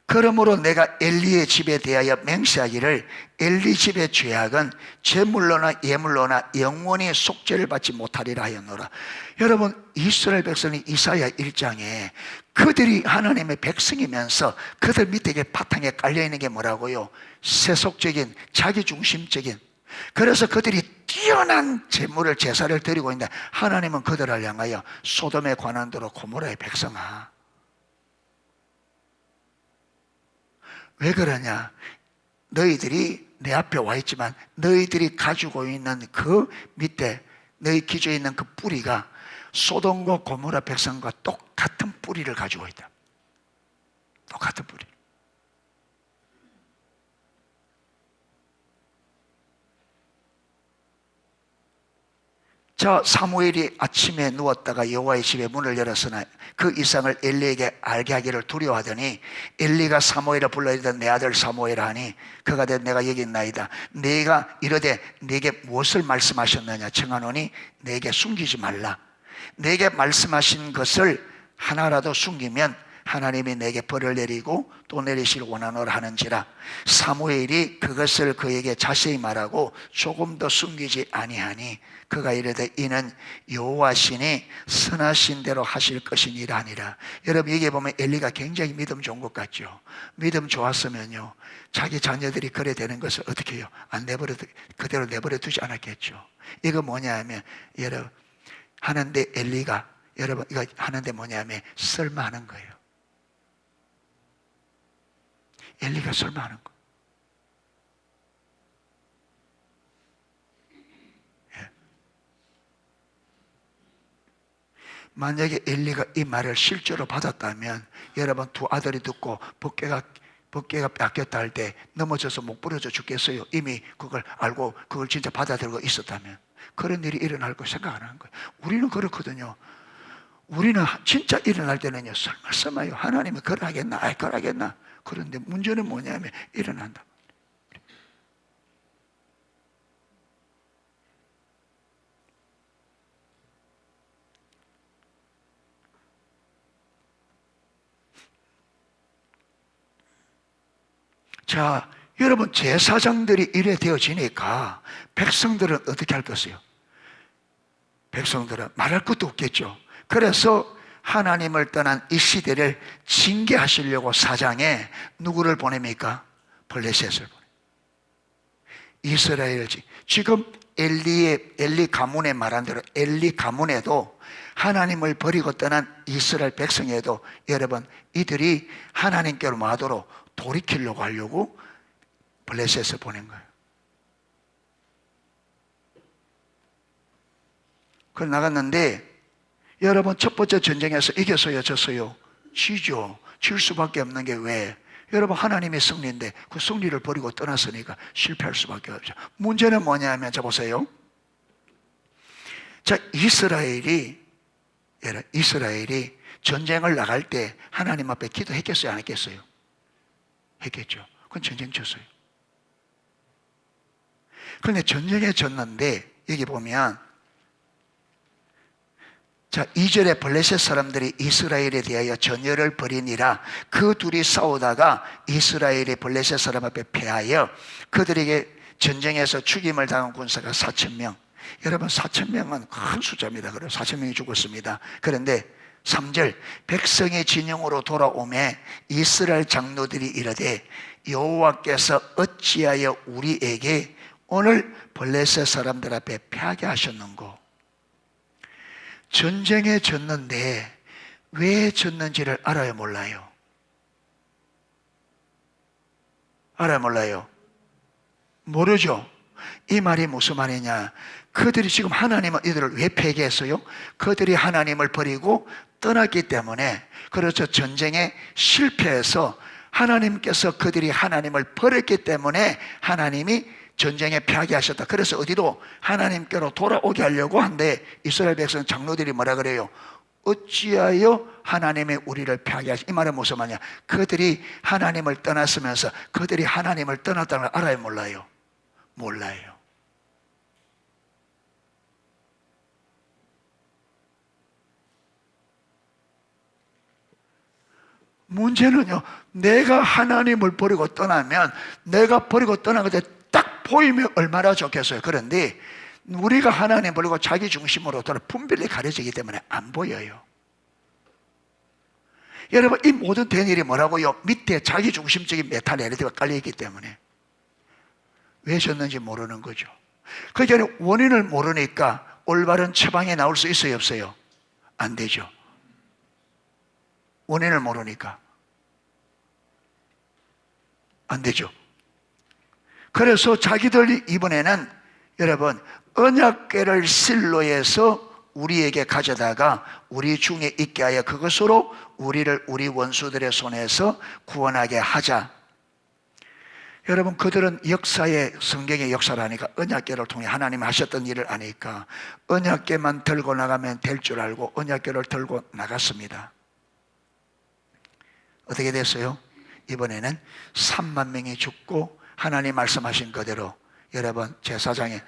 그러므로 내가 엘리의 집에 대하여 맹세하기를 엘리 집의 죄악은 제물로나 예물로나 영원히 속죄를 받지 못하리라 하였노라. 여러분, 이스라엘 백성이 이사야 1장에 그들이 하나님의 백성이면서 그들 밑에 바탕에 깔려있는 게 뭐라고요? 세속적인 자기중심적인, 그래서 그들이 뛰어난 제물을 제사를 드리고 있는데 하나님은 그들을 향하여 소돔에 관한 대로 고모라의 백성아 왜 그러냐? 너희들이 내 앞에 와 있지만 너희들이 가지고 있는 그 밑에 너희 기저에 있는 그 뿌리가 소돔과 고모라 백성과 똑같은 뿌리를 가지고 있다. 똑같은 뿌리. 자, 사무엘이 아침에 누웠다가 여호와의 집에 문을 열었으나 그 이상을 엘리에게 알게 하기를 두려워하더니 엘리가 사무엘을 불러 이르되 내 아들 사무엘아 하니 그가 내가 여기 있나이다. 네가 이르되 네게 무엇을 말씀하셨느냐 청하노니 내게 숨기지 말라. 내게 말씀하신 것을 하나라도 숨기면 하나님이 내게 벌을 내리고 또 내리실 원하노라 하는지라. 사무엘이 그것을 그에게 자세히 말하고 조금 더 숨기지 아니하니 그가 이르되 이는 여호와시니 선하신 대로 하실 것이니라 하니라. 여러분, 여기 보면 엘리가 굉장히 믿음 좋은 것 같죠. 믿음 좋았으면요 자기 자녀들이 그래 되는 것을 어떻게 해요? 안 내버려 그대로 내버려 두지 않았겠죠. 이거 뭐냐 하면 여러분 하는데 엘리가 여러분 이거 하는데 뭐냐 하면 설마하는 거예요. 엘리가 설마하는 거. 만약에 엘리가 이 말을 실제로 받았다면 여러분 두 아들이 듣고 벗개가 뺏겼다 할 때 넘어져서 목 부러져 죽겠어요? 이미 그걸 알고 그걸 진짜 받아들이고 있었다면. 그런 일이 일어날 거 생각 안 하는 거예요. 우리는 그렇거든요. 우리는 진짜 일어날 때는요, 설마요, 하나님이 그러하겠나? 그러하겠나? 그런데 문제는 뭐냐면 일어난다. 자, 여러분 제사장들이 이래 되어지니까 백성들은 어떻게 할 것이요? 백성들은 말할 것도 없겠죠. 그래서 하나님을 떠난 이 시대를 징계하시려고 사장에 누구를 보냅니까? 블레셋을 보내. 이스라엘 지금 엘리 가문에 말한 대로 엘리 가문에도 하나님을 버리고 떠난 이스라엘 백성에도 여러분 이들이 하나님께로 마도록 돌이키려고 하려고 블레셋을 보낸 거예요. 그래 나갔는데 여러분 첫 번째 전쟁에서 이겼어요, 졌어요? 지죠. 질 수밖에 없는 게 왜? 여러분 하나님의 승리인데 그 승리를 버리고 떠났으니까 실패할 수밖에 없죠. 문제는 뭐냐면 자 보세요. 자 이스라엘이 전쟁을 나갈 때 하나님 앞에 기도했겠어요, 안 했겠어요? 했겠죠. 그건 전쟁 졌어요. 그런데 전쟁에 졌는데 여기 보면 자 2절에 블레셋 사람들이 이스라엘에 대하여 전열을 벌이니라. 그 둘이 싸우다가 이스라엘이 블레셋 사람 앞에 패하여 그들에게 전쟁에서 죽임을 당한 군사가 4,000명. 여러분 4,000명은 큰 숫자입니다. 그래서 4,000명이 죽었습니다. 그런데 3절 백성의 진영으로 돌아오매 이스라엘 장로들이 이르되 여호와께서 어찌하여 우리에게 오늘 블레셋 사람들 앞에 패하게 하셨는고. 전쟁에 졌는데 왜 졌는지를 알아요, 몰라요? 알아요, 몰라요? 모르죠. 이 말이 무슨 말이냐? 그들이 지금 하나님은 이들을 왜 폐기했어요? 그들이 하나님을 버리고 떠났기 때문에. 그렇죠. 전쟁에 실패해서 하나님께서 그들이 하나님을 버렸기 때문에 하나님이 전쟁에 패하게 하셨다. 그래서 어디로? 하나님께로 돌아오게 하려고 한데 이스라엘 백성 장로들이 뭐라 그래요? 어찌하여 하나님의 우리를 패하게 하시? 이 말은 무슨 말이냐? 그들이 하나님을 떠났으면서 그들이 하나님을 떠났다는 걸 알아요, 몰라요? 몰라요. 문제는요, 내가 하나님을 버리고 떠나면 내가 버리고 떠난 것에 딱 보이면 얼마나 좋겠어요. 그런데 우리가 하나님 버리고 자기 중심으로 돌아 분별이 가려지기 때문에 안 보여요. 여러분 이 모든 된 일이 뭐라고요? 밑에 자기 중심적인 메타내리티가 깔려있기 때문에. 왜 졌는지 모르는 거죠. 그러니까 원인을 모르니까 올바른 처방이 나올 수 있어요, 없어요? 안 되죠. 원인을 모르니까 안 되죠. 그래서 자기들이 이번에는 여러분 언약궤를 실로에서 우리에게 가져다가 우리 중에 있게 하여 그것으로 우리를 우리 원수들의 손에서 구원하게 하자. 여러분 그들은 역사의 성경의 역사라니까 언약궤를 통해 하나님 하셨던 일을 아니까 언약궤만 들고 나가면 될 줄 알고 언약궤를 들고 나갔습니다. 어떻게 됐어요? 이번에는 3만 명이 죽고 하나님 말씀하신 그대로 여러분 제사장에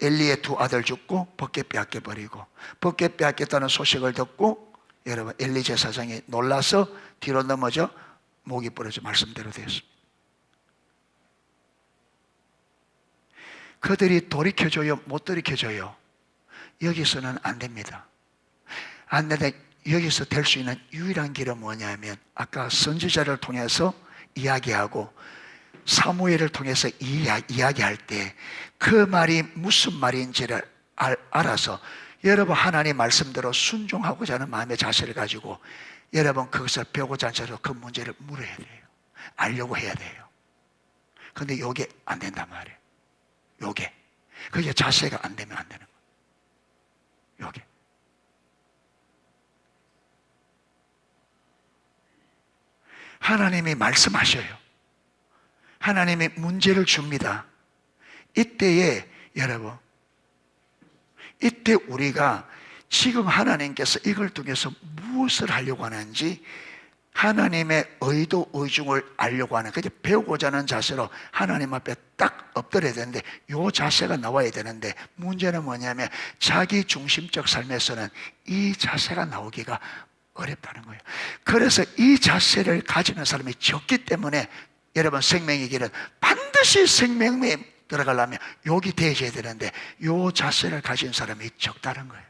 엘리의 두 아들 죽고 벗개 빼앗겨 버리고 벗개 빼앗겼다는 소식을 듣고 여러분 엘리 제사장이 놀라서 뒤로 넘어져 목이 부러져 말씀대로 되었습니다. 그들이 돌이켜줘요? 못 돌이켜줘요? 여기서는 안 됩니다. 안 되는데 여기서 될 수 있는 유일한 길은 뭐냐면 아까 선지자를 통해서 이야기하고 사무엘을 통해서 이야기할 때 그 말이 무슨 말인지를 알아서 여러분 하나님 말씀대로 순종하고자 하는 마음의 자세를 가지고 여러분 그것을 배우고자 하는 그 문제를 물어야 돼요. 알려고 해야 돼요. 그런데 이게 안 된단 말이에요. 요게. 그게 자세가 안 되면 안 되는 거예요. 요게. 하나님이 말씀하셔요. 하나님이 문제를 줍니다. 이때에 여러분, 이때 우리가 지금 하나님께서 이걸 통해서 무엇을 하려고 하는지 하나님의 의도, 의중을 알려고 하는, 그게 배우고자 하는 자세로 하나님 앞에 딱 엎드려야 되는데, 이 자세가 나와야 되는데, 문제는 뭐냐면 자기 중심적 삶에서는 이 자세가 나오기가 어렵다는 거예요. 그래서 이 자세를 가지는 사람이 적기 때문에 여러분, 생명의 길은 반드시 생명에 들어가려면 여기 대해져야 되는데, 이 자세를 가진 사람이 적다는 거예요.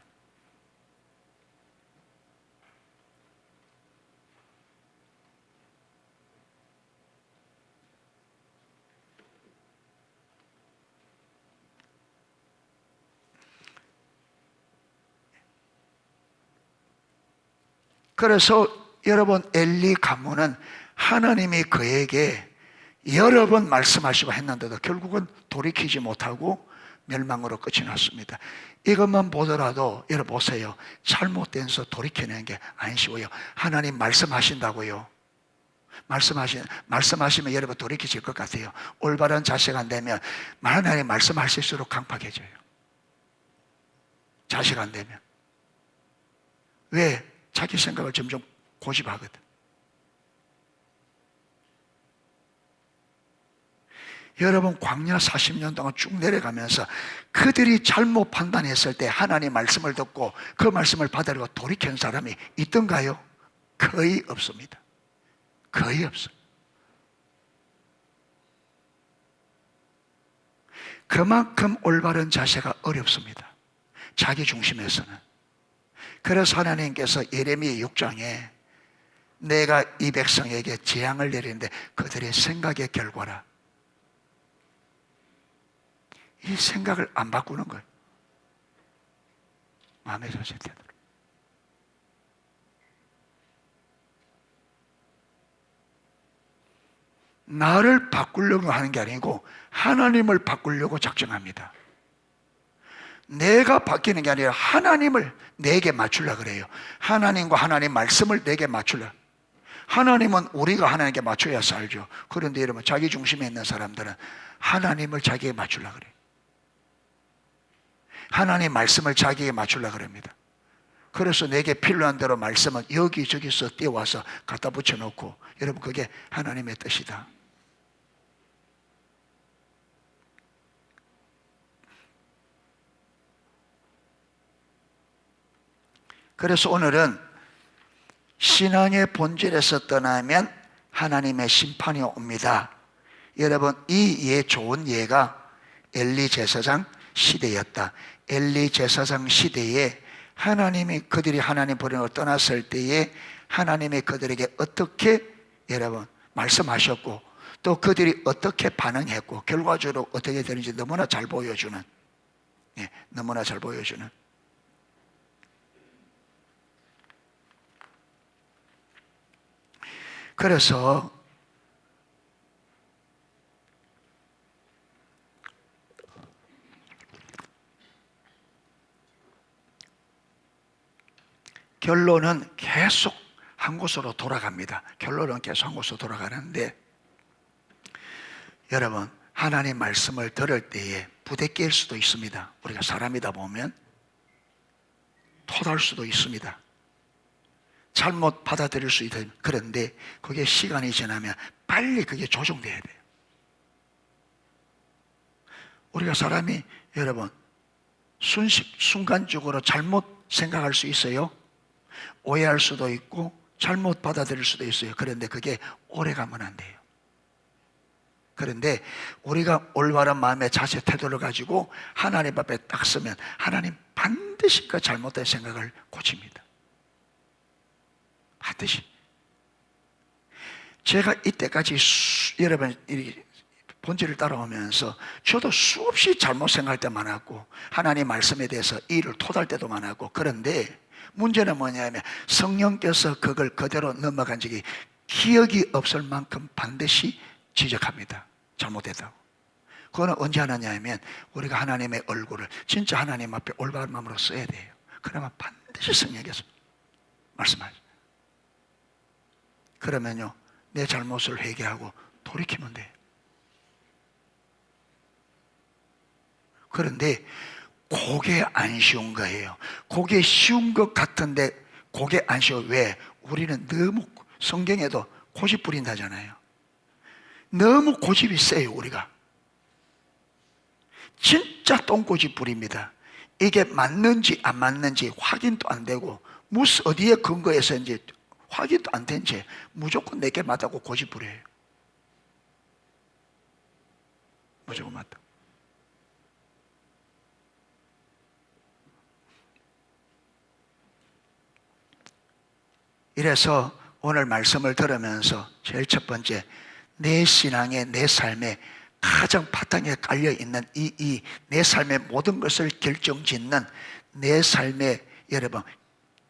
그래서 여러분, 엘리 가문은 하나님이 그에게 여러 번 말씀하시고 했는데도 결국은 돌이키지 못하고 멸망으로 끝이 났습니다. 이것만 보더라도 여러분 보세요. 잘못된 서 돌이켜내는 게 안 쉬워요. 하나님 말씀하신다고요. 말씀하시면 여러분 돌이키실 것 같아요. 올바른 자세가 안 되면 하나님 말씀하실수록 강팍해져요. 자세가 안 되면. 왜? 자기 생각을 점점 고집하거든. 여러분, 광야 40년 동안 쭉 내려가면서 그들이 잘못 판단했을 때 하나님 말씀을 듣고 그 말씀을 받아들이고 돌이킨 사람이 있던가요? 거의 없습니다. 거의 없어요. 그만큼 올바른 자세가 어렵습니다. 자기 중심에서는. 그래서 하나님께서 예레미야 6장에 내가 이 백성에게 재앙을 내리는데 그들의 생각의 결과라. 이 생각을 안 바꾸는 거예요. 마음의 자세 되도록. 나를 바꾸려고 하는 게 아니고 하나님을 바꾸려고 작정합니다. 내가 바뀌는 게 아니라 하나님을 내게 맞추려고 그래요. 하나님과 하나님 말씀을 내게 맞추려. 하나님은 우리가 하나님께 맞춰야 살죠. 그런데 여러분, 자기 중심에 있는 사람들은 하나님을 자기에게 맞추려고 그래요. 하나님 말씀을 자기에게 맞추려고 합니다. 그래서 내게 필요한 대로 말씀은 여기저기서 떼와서 갖다 붙여놓고, 여러분 그게 하나님의 뜻이다. 그래서 오늘은 신앙의 본질에서 떠나면 하나님의 심판이 옵니다. 여러분, 이 예, 좋은 예가 엘리 제사장 시대였다. 엘리 제사장 시대에 하나님이 그들이 하나님 버리고 떠났을 때에 하나님이 그들에게 어떻게 여러분 말씀하셨고 또 그들이 어떻게 반응했고 결과적으로 어떻게 되는지 너무나 잘 보여주는, 너무나 잘 보여주는. 그래서 결론은 계속 한 곳으로 돌아갑니다. 결론은 계속 한 곳으로 돌아가는데, 여러분 하나님 말씀을 들을 때에 부대낄 수도 있습니다. 우리가 사람이다 보면 토달 수도 있습니다. 잘못 받아들일 수 있다. 그런데 그게 시간이 지나면 빨리 그게 조정돼야 돼요. 우리가 사람이 여러분 순간적으로 잘못 생각할 수 있어요. 오해할 수도 있고 잘못 받아들일 수도 있어요. 그런데 그게 오래가면 안 돼요. 그런데 우리가 올바른 마음의 자세 태도를 가지고 하나님 앞에 딱 서면 하나님 반드시 그 잘못된 생각을 고칩니다. 반드시. 제가 이때까지 여러분 본질을 따라오면서 저도 수없이 잘못 생각할 때 많았고 하나님 말씀에 대해서 이를 토달 때도 많았고, 그런데 문제는 뭐냐면 성령께서 그걸 그대로 넘어간 적이 기억이 없을 만큼 반드시 지적합니다. 잘못했다고. 그거는 언제 하느냐 하면 우리가 하나님의 얼굴을 진짜 하나님 앞에 올바른 마음으로 써야 돼요. 그러면 반드시 성령께서 말씀하죠. 그러면요 내 잘못을 회개하고 돌이키면 돼. 그런데 그게 안 쉬운 거예요. 그게 쉬운 것 같은데 그게 안 쉬워. 왜? 우리는 너무 성경에도 고집 부린다잖아요. 너무 고집이 세요. 우리가 진짜 똥고집 부립니다. 이게 맞는지 안 맞는지 확인도 안 되고 무슨 어디에 근거해서인지 확인도 안 된 채 무조건 내게 맞다고 고집 부려요. 무조건 맞다. 이래서 오늘 말씀을 들으면서 제일 첫 번째, 내 신앙에, 내 삶에 가장 바탕에 깔려있는 내 삶의 모든 것을 결정짓는 내 삶의 여러분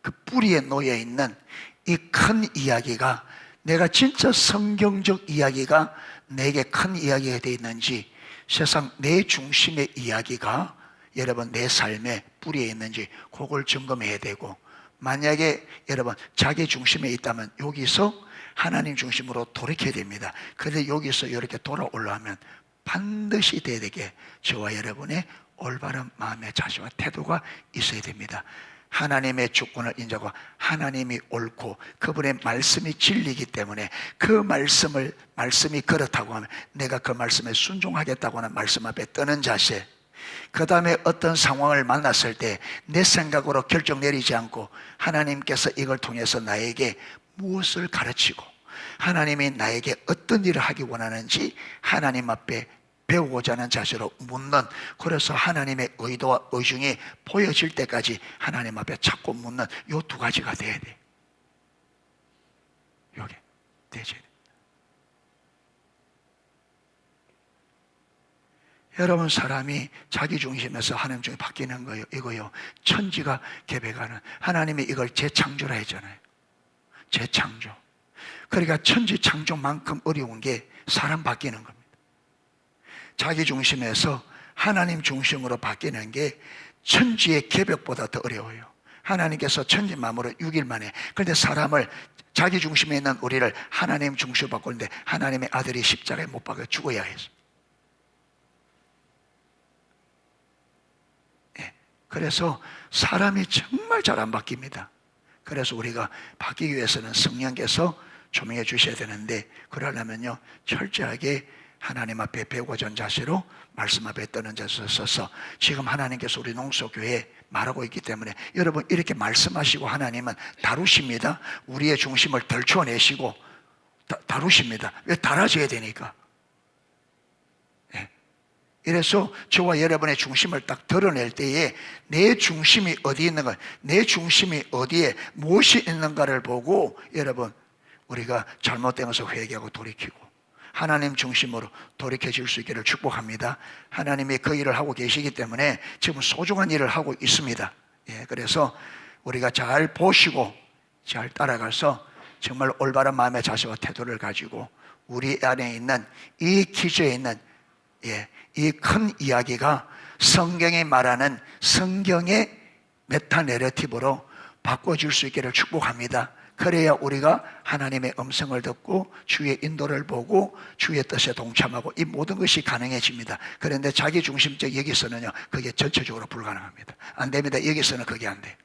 그 뿌리에 놓여있는 이 큰 이야기가, 내가 진짜 성경적 이야기가 내게 큰 이야기가 되어 있는지, 세상 내 중심의 이야기가 여러분 내 삶의 뿌리에 있는지 그걸 점검해야 되고, 만약에 여러분 자기 중심에 있다면 여기서 하나님 중심으로 돌이켜야 됩니다. 그런데 여기서 이렇게 돌아올라오면 반드시 되게 저와 여러분의 올바른 마음의 자세와 태도가 있어야 됩니다. 하나님의 주권을 인정하고 하나님이 옳고 그분의 말씀이 진리이기 때문에 그 말씀이 그렇다고 하면 내가 그 말씀에 순종하겠다고 하는 말씀 앞에 뜨는 자세, 그 다음에 어떤 상황을 만났을 때 내 생각으로 결정 내리지 않고 하나님께서 이걸 통해서 나에게 무엇을 가르치고 하나님이 나에게 어떤 일을 하기 원하는지 하나님 앞에 배우고자 하는 자세로 묻는, 그래서 하나님의 의도와 의중이 보여질 때까지 하나님 앞에 찾고 묻는 이 두 가지가 돼야 돼. 요게 되지. 여러분, 사람이 자기 중심에서 하나님 중에 바뀌는 거예요. 이거요. 천지가 계획하는, 하나님이 이걸 재창조라 했잖아요. 재창조. 그러니까 천지 창조만큼 어려운 게 사람 바뀌는 겁니다. 자기 중심에서 하나님 중심으로 바뀌는 게 천지의 계획보다 더 어려워요. 하나님께서 천지 만물을 6일 만에, 그런데 사람을, 자기 중심에 있는 우리를 하나님 중심으로 바꾸는데 하나님의 아들이 십자가에 못 박혀 죽어야 했어요. 그래서 사람이 정말 잘 안 바뀝니다. 그래서 우리가 바뀌기 위해서는 성령께서 조명해 주셔야 되는데, 그러려면요 철저하게 하나님 앞에 배우고자 하는 자세로 말씀 앞에 떠는 자세로 서서, 지금 하나님께서 우리 농소교회에 말하고 있기 때문에 여러분 이렇게 말씀하시고 하나님은 다루십니다. 우리의 중심을 덜쳐내시고 다루십니다. 왜? 달아져야 되니까. 이래서 저와 여러분의 중심을 딱 드러낼 때에 내 중심이 어디 있는가, 내 중심이 어디에 무엇이 있는가를 보고 여러분 우리가 잘못된 것을 회개하고 돌이키고 하나님 중심으로 돌이켜질 수 있기를 축복합니다. 하나님이 그 일을 하고 계시기 때문에 지금 소중한 일을 하고 있습니다. 그래서 우리가 잘 보시고 잘 따라가서 정말 올바른 마음의 자세와 태도를 가지고 우리 안에 있는 이 기저에 있는 이 큰 이야기가 성경이 말하는 성경의 메타 내러티브로 바꿔줄 수 있기를 축복합니다. 그래야 우리가 하나님의 음성을 듣고 주의 인도를 보고 주의 뜻에 동참하고 이 모든 것이 가능해집니다. 그런데 자기 중심적 여기서는요 그게 전체적으로 불가능합니다. 안 됩니다. 여기서는 그게 안 돼.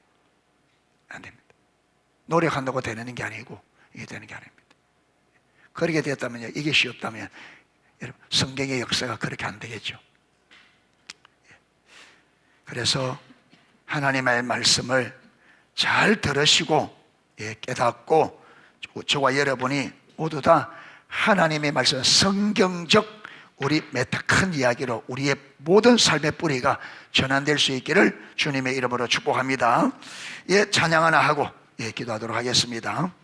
안 됩니다. 노력한다고 되는 게 아니고 이게 되는 게 아닙니다. 그렇게 됐다면요, 이게 쉬웠다면 여러분 성경의 역사가 그렇게 안 되겠죠. 그래서 하나님의 말씀을 잘 들으시고 깨닫고 저와 여러분이 모두 다 하나님의 말씀, 성경적 우리 메타 큰 이야기로 우리의 모든 삶의 뿌리가 전환될 수 있기를 주님의 이름으로 축복합니다. 찬양 하나 하고 기도하도록 하겠습니다.